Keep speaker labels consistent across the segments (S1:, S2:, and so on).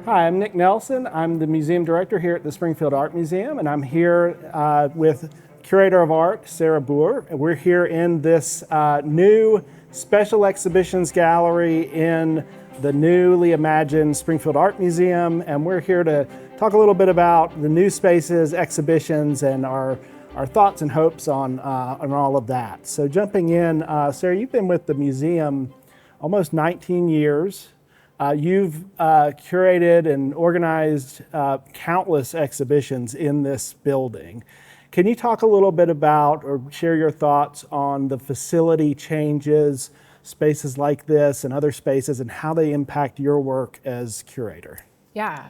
S1: Hi, I'm Nick Nelson. I'm the museum director here at the Springfield Art Museum, and I'm here with Curator of Art, Sarah Buhr. And we're here in this new special exhibitions gallery in the newly imagined Springfield Art Museum, and we're here to talk a little bit about the new spaces, exhibitions, and our thoughts and hopes on all of that. So jumping in, Sarah, you've been with the museum almost 19 years. You've curated and organized countless exhibitions in this building. Can you talk a little bit about or share your thoughts on the facility changes, spaces like this and other spaces, and how they impact your work as curator?
S2: Yeah,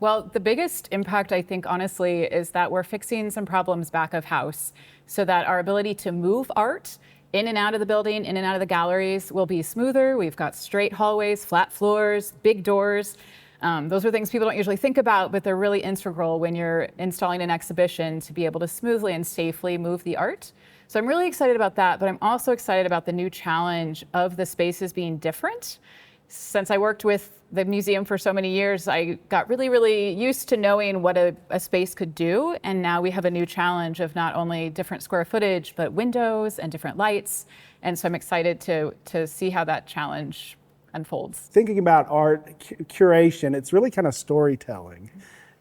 S2: well, the biggest impact, I think, honestly, is that we're fixing some problems back of house so that our ability to move art in and out of the building, in and out of the galleries will be smoother. We've got straight hallways, flat floors, big doors. Those are things people don't usually think about, but they're really integral when you're installing an exhibition to be able to smoothly and safely move the art. So I'm really excited about that, but I'm also excited about the new challenge of the spaces being different. Since I worked with the museum for so many years, I got really used to knowing what a space could do. And now we have a new challenge of not only different square footage, but windows and different lights. And so I'm excited to see how that challenge unfolds.
S1: Thinking about art curation, it's really kind of storytelling.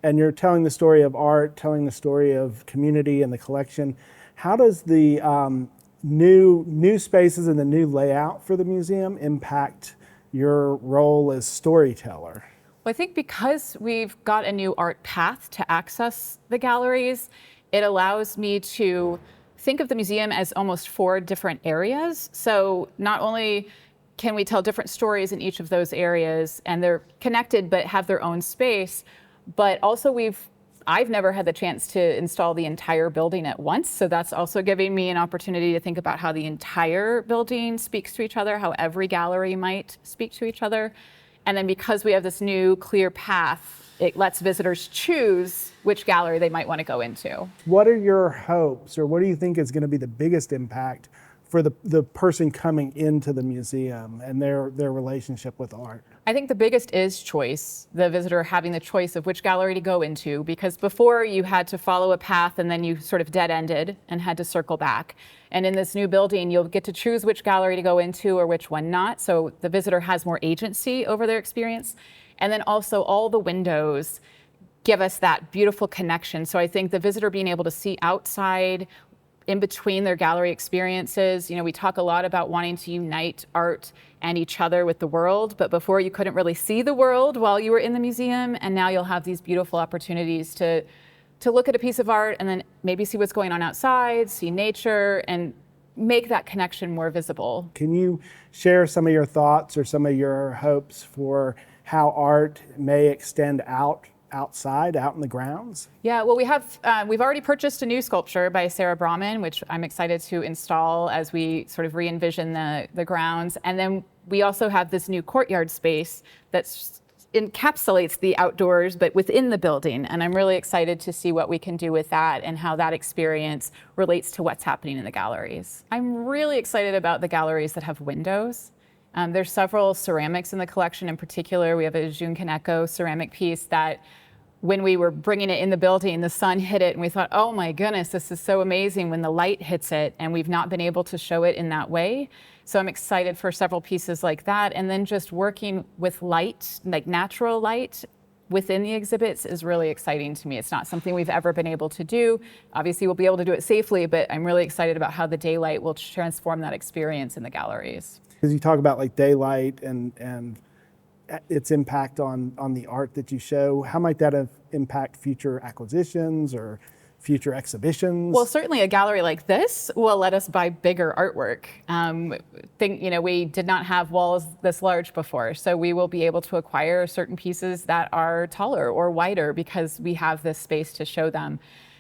S1: And you're telling the story of art, telling the story of community and the collection. How does the new spaces and the new layout for the museum impact your role as storyteller?
S2: Well, I think because we've got a new art path to access the galleries, it allows me to think of the museum as almost 4 different areas. So not only can we tell different stories in each of those areas, and they're connected but have their own space, but also I've never had the chance to install the entire building at once, so that's also giving me an opportunity to think about how the entire building speaks to each other, how every gallery might speak to each other. And then because we have this new clear path, it lets visitors choose which gallery they might want to go into.
S1: What are your hopes, or what do you think is going to be the biggest impact for the person coming into the museum and their relationship with art?
S2: I think the biggest is choice, the visitor having the choice of which gallery to go into, because before you had to follow a path and then you sort of dead-ended and had to circle back. And in this new building, you'll get to choose which gallery to go into or which one not, so the visitor has more agency over their experience. And then also all the windows give us that beautiful connection. So I think the visitor being able to see outside in between their gallery experiences. You know, we talk a lot about wanting to unite art and each other with the world, but before you couldn't really see the world while you were in the museum, and now you'll have these beautiful opportunities to look at a piece of art and then maybe see what's going on outside, see nature, and make that connection more visible.
S1: Can you share some of your thoughts or some of your hopes for how art may extend outside, out in the grounds?
S2: Yeah, well, we've already purchased a new sculpture by Sarah Brahman, which I'm excited to install as we sort of re-envision the grounds. And then we also have this new courtyard space that encapsulates the outdoors, but within the building. And I'm really excited to see what we can do with that and how that experience relates to what's happening in the galleries. I'm really excited about the galleries that have windows. There's several ceramics in the collection. In particular, we have a Jun Kaneko ceramic piece that when we were bringing it in the building, the sun hit it and we thought, oh my goodness, this is so amazing when the light hits it, and we've not been able to show it in that way. So I'm excited for several pieces like that. And then just working with light, like natural light within the exhibits is really exciting to me. It's not something we've ever been able to do. Obviously, we'll be able to do it safely, but I'm really excited about how the daylight will transform that experience in the galleries.
S1: Because you talk about like daylight and its impact on the art that you show, how might that impact future acquisitions or future exhibitions?
S2: Well, certainly a gallery like this will let us buy bigger artwork. We did not have walls this large before, so we will be able to acquire certain pieces that are taller or wider because we have this space to show them.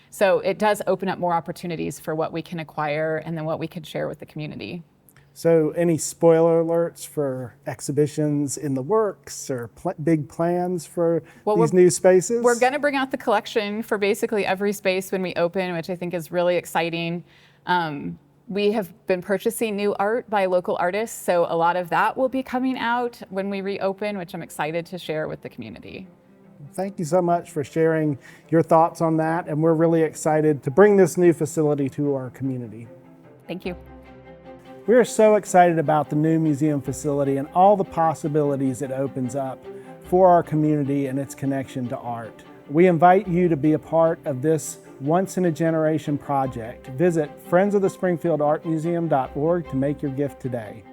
S2: So it does open up more opportunities for what we can acquire and then what we can share with the community.
S1: So any spoiler alerts for exhibitions in the works or big plans for these new spaces?
S2: We're going to bring out the collection for basically every space when we open, which I think is really exciting. We have been purchasing new art by local artists, so a lot of that will be coming out when we reopen, which I'm excited to share with the community.
S1: Thank you so much for sharing your thoughts on that, and we're really excited to bring this new facility to our community.
S2: Thank you.
S1: We are so excited about the new museum facility and all the possibilities it opens up for our community and its connection to art. We invite you to be a part of this once-in-a-generation project. Visit friendsofthespringfieldartmuseum.org to make your gift today.